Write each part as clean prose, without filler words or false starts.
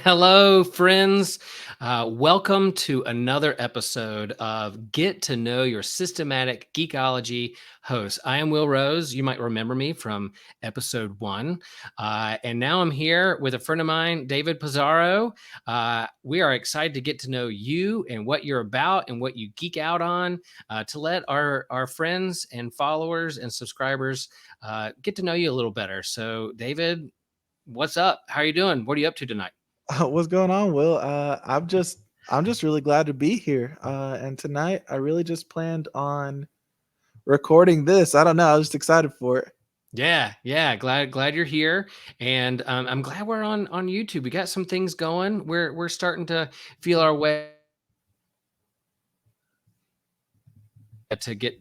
Hello, friends. Welcome to another episode of Get to Know Your Systematic Geekology Host. I am Will Rose. You might remember me from episode one. And now I'm here with a friend of mine, David Pizarro. We are excited to get to know you and what you're about and what you geek out on to let our friends and followers and subscribers get to know you a little better. So, David, what's up? How are you doing? What are you up to tonight? What's going on, Will? I'm just really glad to be here. And tonight I really just planned on recording this. I don't know. I was just excited for it. Yeah. Glad you're here, and I'm glad we're on YouTube. We got some things going. We're starting to feel our way to get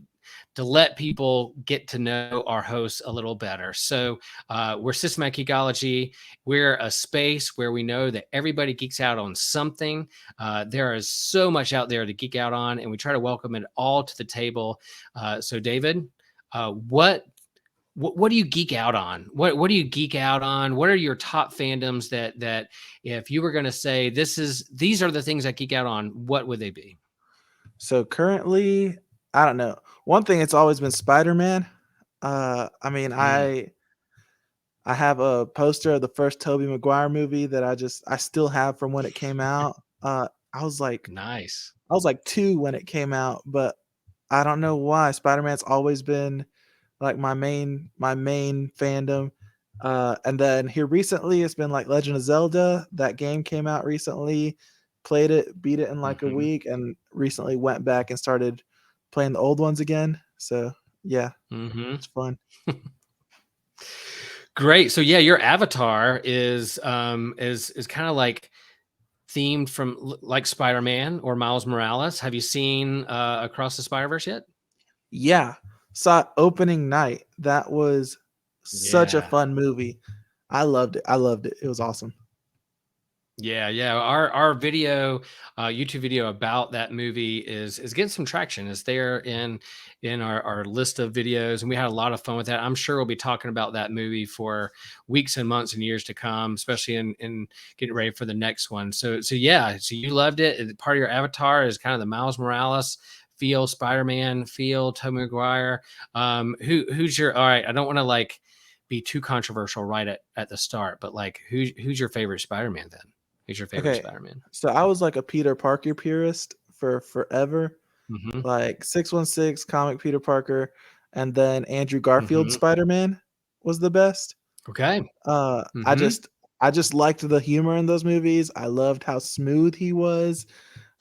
to let people get to know our hosts a little better. So we're Systematic Geekology. We're a space where we know that everybody geeks out on something. There is so much out there to geek out on, and we try to welcome it all to the table. So, David, what do you geek out on? What do you geek out on? What are your top fandoms that if you were going to say these are the things I geek out on, what would they be? So currently, I don't know. One thing it's always been Spider-Man. I mean, Mm, I have a poster of the first Tobey Maguire movie that I still have from when it came out. I was like nice. I was like 2 when it came out, but I don't know why Spider-Man's always been like my main fandom. And then here recently, it's been like Legend of Zelda. That game came out recently. Played it, beat it in like a Hmm. week, and recently went back and started playing the old ones again. So yeah, Hmm. it's fun. Great. So yeah, your avatar is kind of like themed from like Spider-Man or Miles Morales. Have you seen Across the Spider-Verse yet? Yeah, saw it opening night. That was such a Yeah. fun movie. I loved it. I loved it. It was awesome. Yeah. Our video, YouTube video about that movie is getting some traction. It's there in our list of videos, and we had a lot of fun with that. I'm sure we'll be talking about that movie for weeks and months and years to come, especially in getting ready for the next one. So yeah, so you loved it. Part of your avatar is kind of the Miles Morales feel, Spider-Man feel, Tobey Maguire. Who's your all right? I don't want to like be too controversial right at the start, but like who's your favorite Spider-Man then? Who's your favorite Okay, Spider-Man? so I was like a Peter Parker purist for forever. Mhm, Like 616 comic Peter Parker, and then Andrew Garfield mhm. Spider-Man was the best. Okay. Uh, I Mhm, just I just liked the humor in those movies. I loved how smooth he was.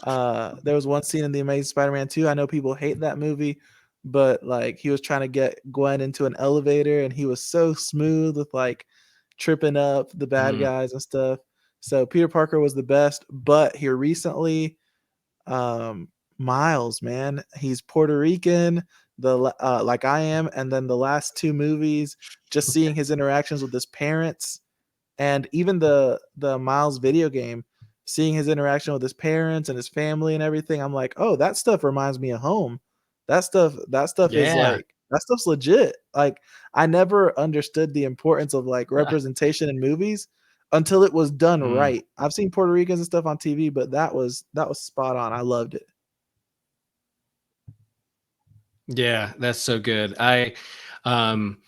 There was one scene in The Amazing Spider-Man 2. I know people hate that movie, but like he was trying to get Gwen into an elevator and he was so smooth with like tripping up the bad mm. guys and stuff. So Peter Parker was the best, but here recently um Miles, man, he's Puerto Rican, like I am, and then the last two movies, just seeing his interactions with his parents, and even the Miles video game, seeing his interaction with his parents and his family and everything, I'm like, oh, that stuff reminds me of home. That stuff is Yeah. like that stuff's legit. Like I never understood the importance of like representation in movies until it was done Mm. right. I've seen Puerto Ricans and stuff on TV, but that was spot on. I loved it. Yeah, that's so good. Um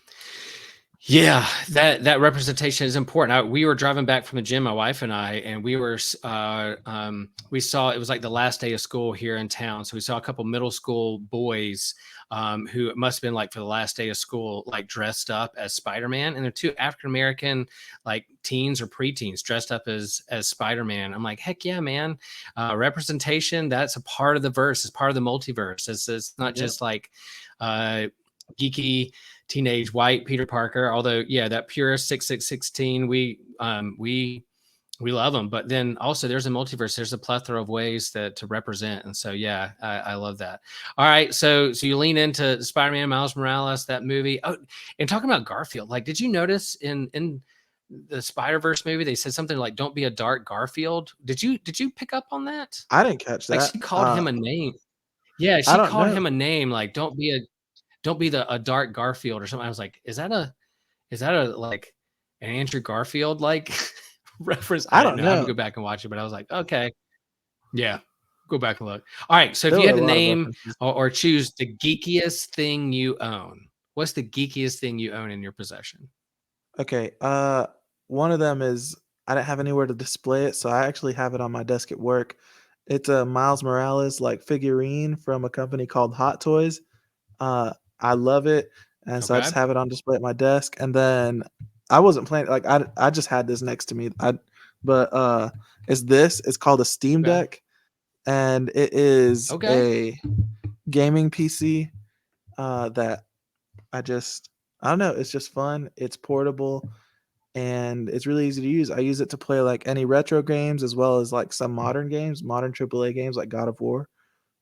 Yeah, that representation is important. We were driving back from the gym, my wife and I, and we saw it was like the last day of school here in town. So we saw a couple middle school boys who it must have been like for the last day of school, like dressed up as Spider-Man, and they're two African American like teens or preteens dressed up as Spider-Man. I'm like, heck yeah, man! Representation, that's a part of the verse, it's part of the multiverse. It's not Yep. just like uh, geeky teenage white Peter Parker. Although, yeah, that pure 6616, we love them. But then also, there's a multiverse. There's a plethora of ways that to represent, and so yeah, I love that. All right, so you lean into Spider-Man, Miles Morales, that movie. Oh, and talking about Garfield, like, did you notice in the Spider-Verse movie they said something like "Don't be a dark Garfield"? Did you pick up on that? I didn't catch Like, that. she called him a name. Yeah, I she don't called know. him a name like don't be the a dark Garfield or something. I was like, is that a like an Andrew Garfield like reference. I I didn't don't know. I have to know. go back and watch it, but I was like, okay, yeah, go back and look. All right. So if There you were had a to lot of name references. or choose the geekiest thing you own, what's the geekiest thing you own in your possession? Okay, one of them is I didn't have anywhere to display it, so I actually have it on my desk at work. It's a Miles Morales, like, figurine from a company called Hot Toys. Uh, I love it, and so I just Okay. have it on display at my desk, and then I wasn't planning like, I just had this next to me, but, it's called a Steam Okay. Deck, and it is Okay. a gaming PC, that I just I don't know, it's just fun, it's portable, and it's really easy to use. I use it to play, like, any retro games as well as, like, some modern games, modern AAA games like God of War,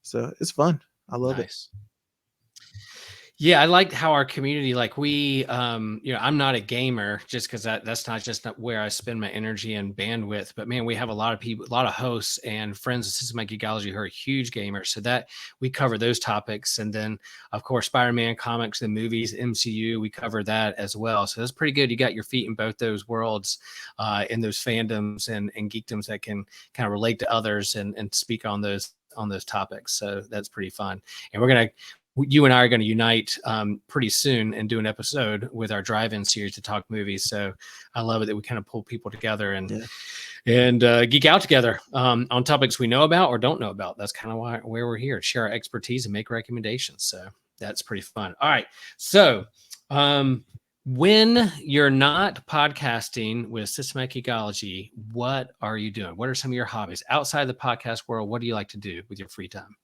so it's fun. I love it. Nice. Yeah, I like how our community, like I'm not a gamer just because that's not just not where I spend my energy and bandwidth. But man, we have a lot of people, a lot of hosts and friends of Systematic Geekology who are huge gamers. So that we cover those topics. And then of course, Spider-Man comics, the movies, MCU, we cover that as well. So that's pretty good. You got your feet in both those worlds, in those fandoms and geekdoms that can kind of relate to others and speak on those topics. So that's pretty fun. And you and I are going to unite pretty soon and do an episode with our drive-in series to talk movies. So I love it that we kind of pull people together Yeah. and geek out together on topics we know about or don't know about. That's kind of where we're here to share our expertise and make recommendations. So that's pretty fun. All right. So when you're not podcasting with Systematic Geekology, what are you doing? What are some of your hobbies outside the podcast world? What do you like to do with your free time?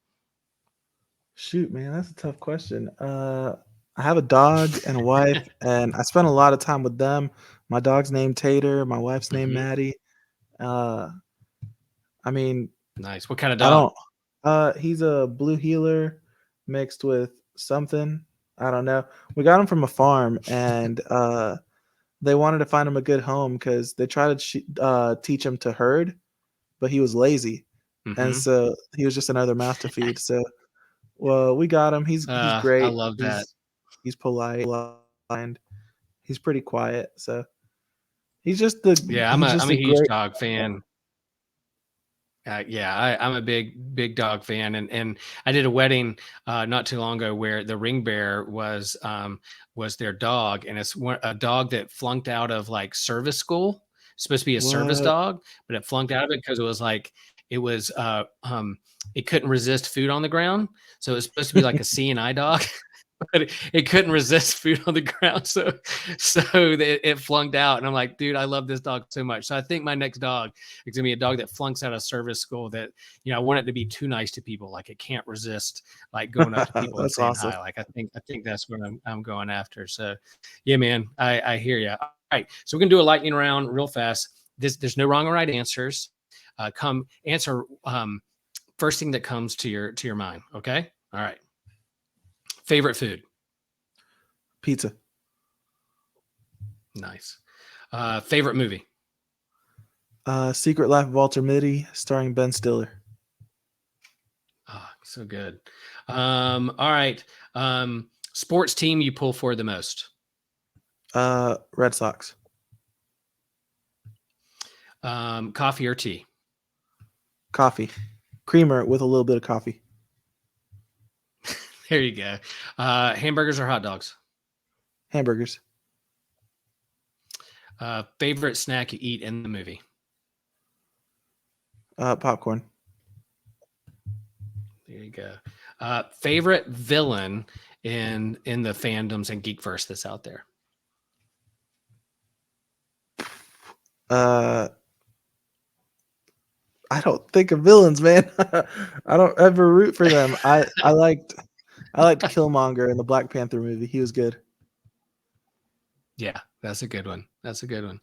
Shoot, man, that's a tough question. I have a dog and a wife, and I spend a lot of time with them. My dog's named Tater, my wife's named Mhm. Maddie. Uh, I mean, Nice. What kind of I dog? don't he's a blue heeler mixed with something. I don't know. We got him from a farm and they wanted to find him a good home because they tried to teach him to herd, but he was lazy. And Mhm. so he was just another mouth to feed. So well, we got him. He's I great. love that. He's polite and he's pretty quiet. So he's just the Yeah, he's I'm just a a huge great dog fan. Yeah, I'm a big dog fan, and I did a wedding not too long ago where the ring bearer was their dog, and a dog that flunked out of like service school. It's supposed to be a service what? dog, but it flunked out of it because it was it couldn't resist food on the ground, so it's supposed to be like a CNI dog. But it couldn't resist food on the ground, so it flunked out. And I'm like, dude, I love this dog so much. So I think my next dog is gonna be a dog that flunks out of service school. That I want it to be too nice to people, like it can't resist like going up to people and That's saying awesome. hi. Like I think that's what I'm going after. So yeah, man, I hear you. All right, so we're gonna do a lightning round real fast. There's no wrong or right answers. Come answer first thing that comes to your mind. Okay. All right. Favorite food. Pizza. Nice. Favorite movie? Secret Life of Walter Mitty, starring Ben Stiller. Oh, so good. All right. Sports team you pull for the most? Red Sox. Coffee or tea? Coffee. Creamer with a little bit of coffee. There you go. Hamburgers or hot dogs? Hamburgers. Favorite snack you eat in the movie? Popcorn. There you go. Favorite villain in the fandoms and Geekverse that's out there? Uh, I don't think of villains, man. I don't ever root for them. I liked Killmonger in the Black Panther movie. He was good. Yeah, that's a good one. That's a good one.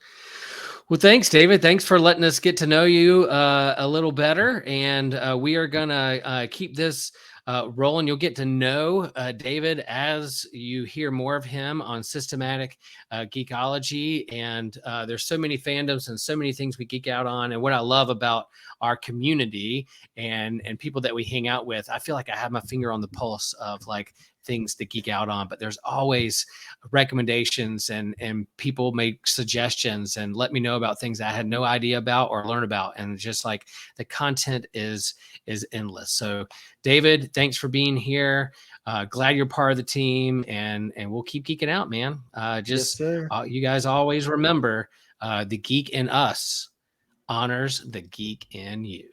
Well, thanks, David. Thanks for letting us get to know you a little better. And we are going to keep this rolling. You'll get to know David as you hear more of him on Systematic Geekology. And there's so many fandoms and so many things we geek out on. And what I love about our community and people that we hang out with, I feel like I have my finger on the pulse of like things to geek out on, but there's always recommendations, and people make suggestions and let me know about things I had no idea about or learn about. And just like the content is endless. So David, thanks for being here. Glad you're part of the team, and we'll keep geeking out, man. Yes, Just sir. you guys always remember, the geek in us honors the geek in you.